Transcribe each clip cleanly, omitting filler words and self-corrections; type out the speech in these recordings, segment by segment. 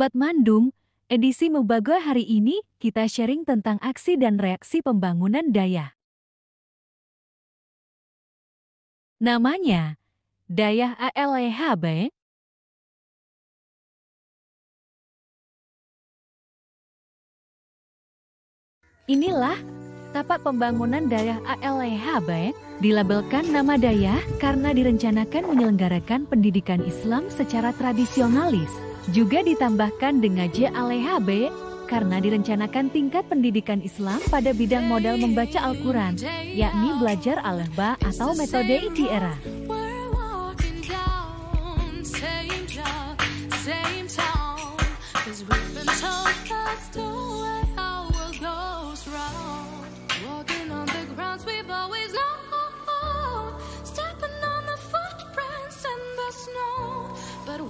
Sobat Mandung, edisi Mubago hari ini kita sharing tentang aksi dan reaksi pembangunan Dayah. Namanya, Dayah ALEHB. Inilah tapak pembangunan Dayah ALEHB, dilabelkan nama Dayah karena direncanakan menyelenggarakan pendidikan Islam secara tradisionalis. Juga ditambahkan dengan J ALEHB karena direncanakan tingkat pendidikan Islam pada bidang modal membaca Al-Quran, yakni belajar Al-Ba atau metode Itiara.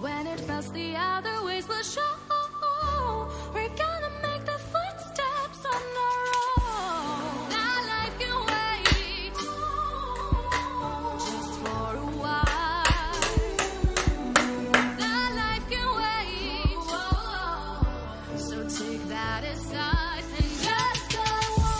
When it fails, the other ways will show. We're gonna make the footsteps on our own. That life can wait just for a while. That life can wait. So take that aside and just go on.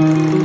Thank you.